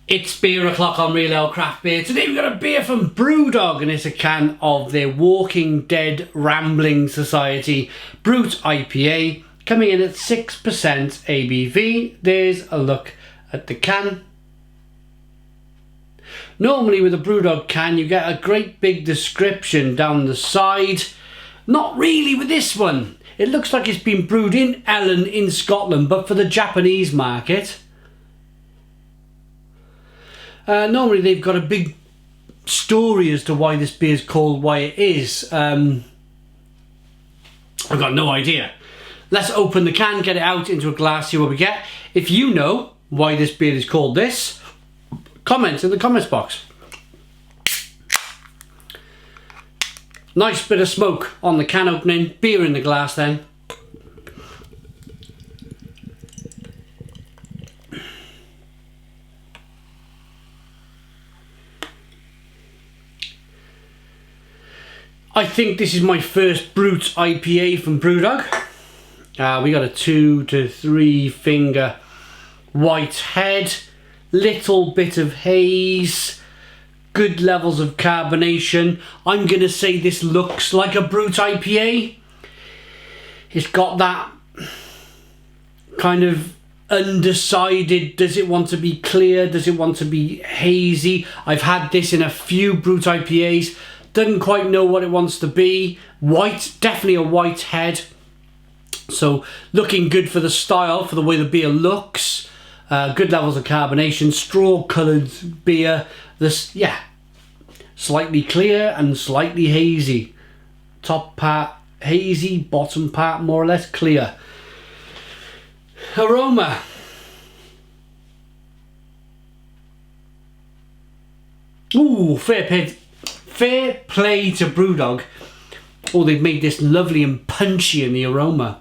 It's beer o'clock on Real Ale Craft Beer. Today we've got a beer from Brewdog, and it's a can of their Walking Dead Rambling Society Brut IPA, coming in at 6% ABV. There's a look at the can. Normally with a Brewdog can you get a great big description down the side. Not really with this one. It looks like it's been brewed in Ellen in Scotland, but for the Japanese market. Normally they've got a big story as to why this beer is called why it is. I've got no idea. Let's open the can, get it out into a glass, see what we get. If you know why this beer is called this, comment in the comments box. Nice bit of smoke on the can opening, beer in the glass then. I think this is my first Brut IPA from Brewdog. We got a 2 to 3 finger white head, little bit of haze, good levels of carbonation. I'm going to say this looks like a Brut IPA. It's got that kind of undecided, does it want to be clear, does it want to be hazy? I've had this in a few Brut IPAs. Doesn't quite know what it wants to be. White, definitely a white head. So looking good for the style, for the way the beer looks. Good levels of carbonation, straw coloured beer. This, yeah, slightly clear and slightly hazy. Top part hazy, bottom part more or less clear. Aroma. Ooh, fair play to Brewdog. Oh, they've made this lovely and punchy in the aroma.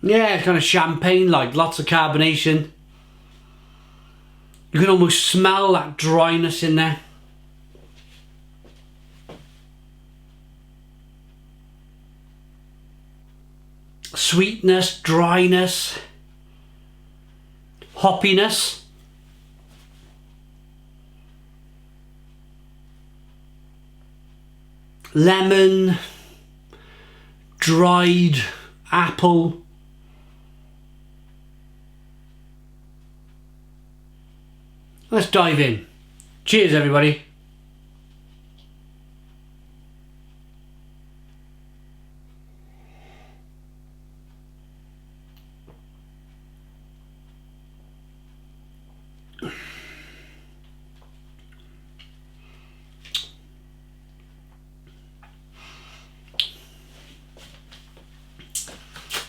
Yeah, it's kind of champagne-like, lots of carbonation. You can almost smell that dryness in there. Sweetness, dryness, hoppiness. Lemon, dried apple. Let's dive in. Cheers, everybody.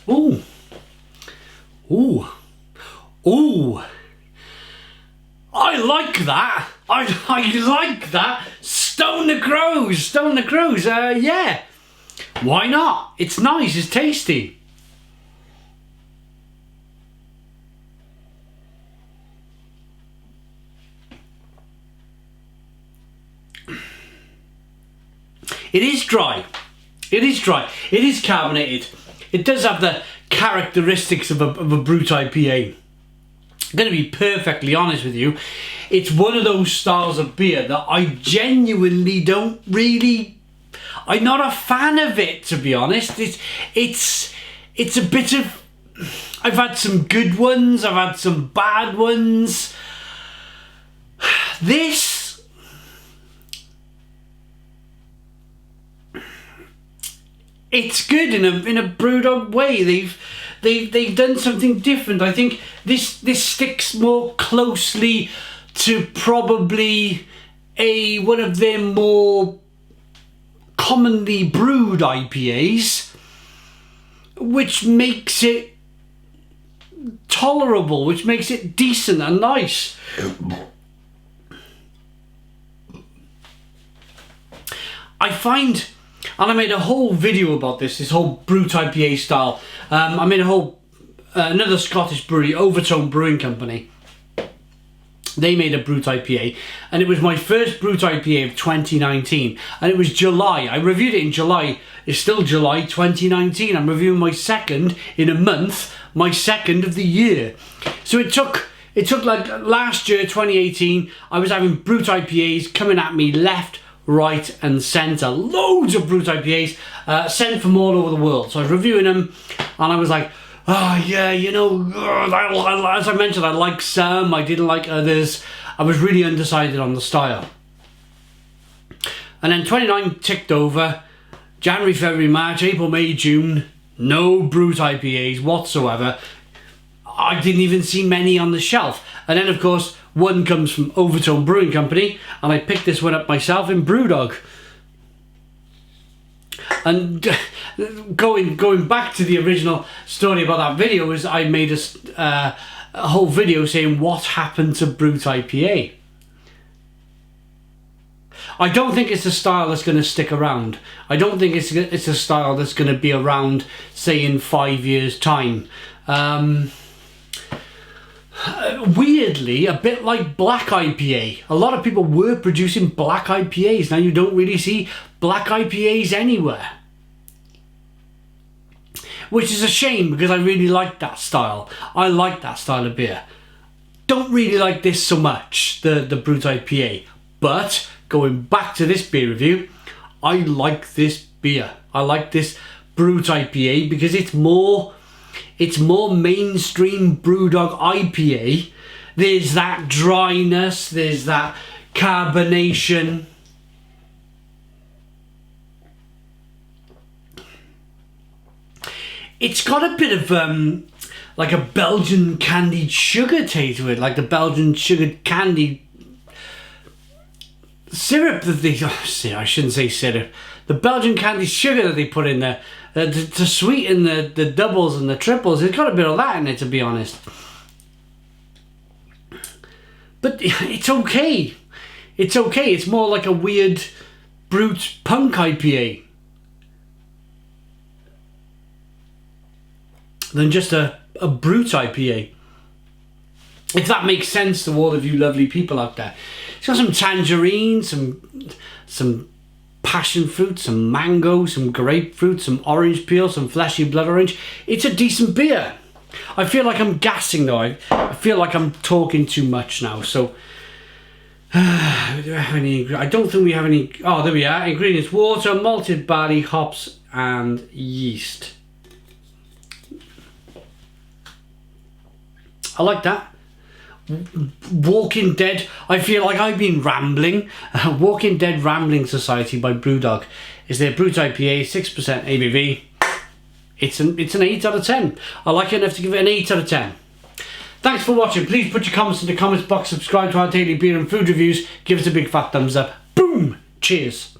Ooh. Ooh. Ooh. I like that. I like that. Stone the Crows. Yeah. Why not? It's nice. It's tasty. It is dry. It is dry. It is carbonated. It does have the characteristics of a Brut IPA. I'm going to be perfectly honest with you. It's one of those styles of beer that I genuinely don't really... I'm not a fan of it, to be honest. It's a bit of... I've had some good ones. I've had some bad ones. This... It's good in a Brewdog way. They've done something different. I think this sticks more closely to probably one of their more commonly brewed IPAs, which makes it tolerable, which makes it decent and nice. I find... And I made a whole video about this whole Brut IPA style. I made a whole, another Scottish brewery, Overtone Brewing Company. They made a Brut IPA, and it was my first Brut IPA of 2019, and it was July. I reviewed it in July. It's still July 2019. I'm reviewing my second in a month, my second of the year. So it took like last year, 2018, I was having Brut IPAs coming at me left, right and centre. Loads of Brut IPAs sent from all over the world. So I was reviewing them, and I was like, oh yeah, you know, as I mentioned, I like some, I didn't like others. I was really undecided on the style. And then 29 ticked over. January, February, March, April, May, June, no Brut IPAs whatsoever. I didn't even see many on the shelf. And then of course, one comes from Overtone Brewing Company, and I picked this one up myself in Brewdog. And going back to the original story about that video, is I made a whole video saying what happened to Brut IPA. I don't think it's a style that's going to stick around. I don't think it's a style that's going to be around, say, in 5 years' time. Weirdly, a bit like black IPA. A lot of people were producing black IPAs. Now you don't really see black IPAs anywhere, which is a shame, because I really like that style. I like that style of beer. Don't really like this so much, the Brut IPA. But going back to this beer review, I like this beer. I like this Brut IPA because it's more mainstream Brewdog IPA. There's that dryness, there's that carbonation. It's got a bit of like a Belgian candied sugar taste to it, like the Belgian sugared candy syrup that they, I shouldn't say syrup, the Belgian candy sugar that they put in there to sweeten the doubles and the triples. It's got a bit of that in it, to be honest. But it's okay. It's okay. It's more like a weird Brut punk IPA than just a Brut IPA. If that makes sense to all of you lovely people out there. It's got some tangerine, some passion fruit, some mango, some grapefruit, some orange peel, some fleshy blood orange. It's a decent beer. I feel like I'm gassing though. I feel like I'm talking too much now. So, do I have any? I don't think we have any. Oh, there we are. Ingredients: water, malted barley, hops, and yeast. I like that. Walking Dead, I feel like I've been rambling. Walking Dead Rambling Society by Brewdog is their Brut IPA, 6% ABV. It's an 8 out of 10. I like it enough to give it an 8 out of 10. Thanks for watching. Please put your comments in the comments box, subscribe to our daily beer and food reviews, give us a big fat thumbs up. Boom! Cheers.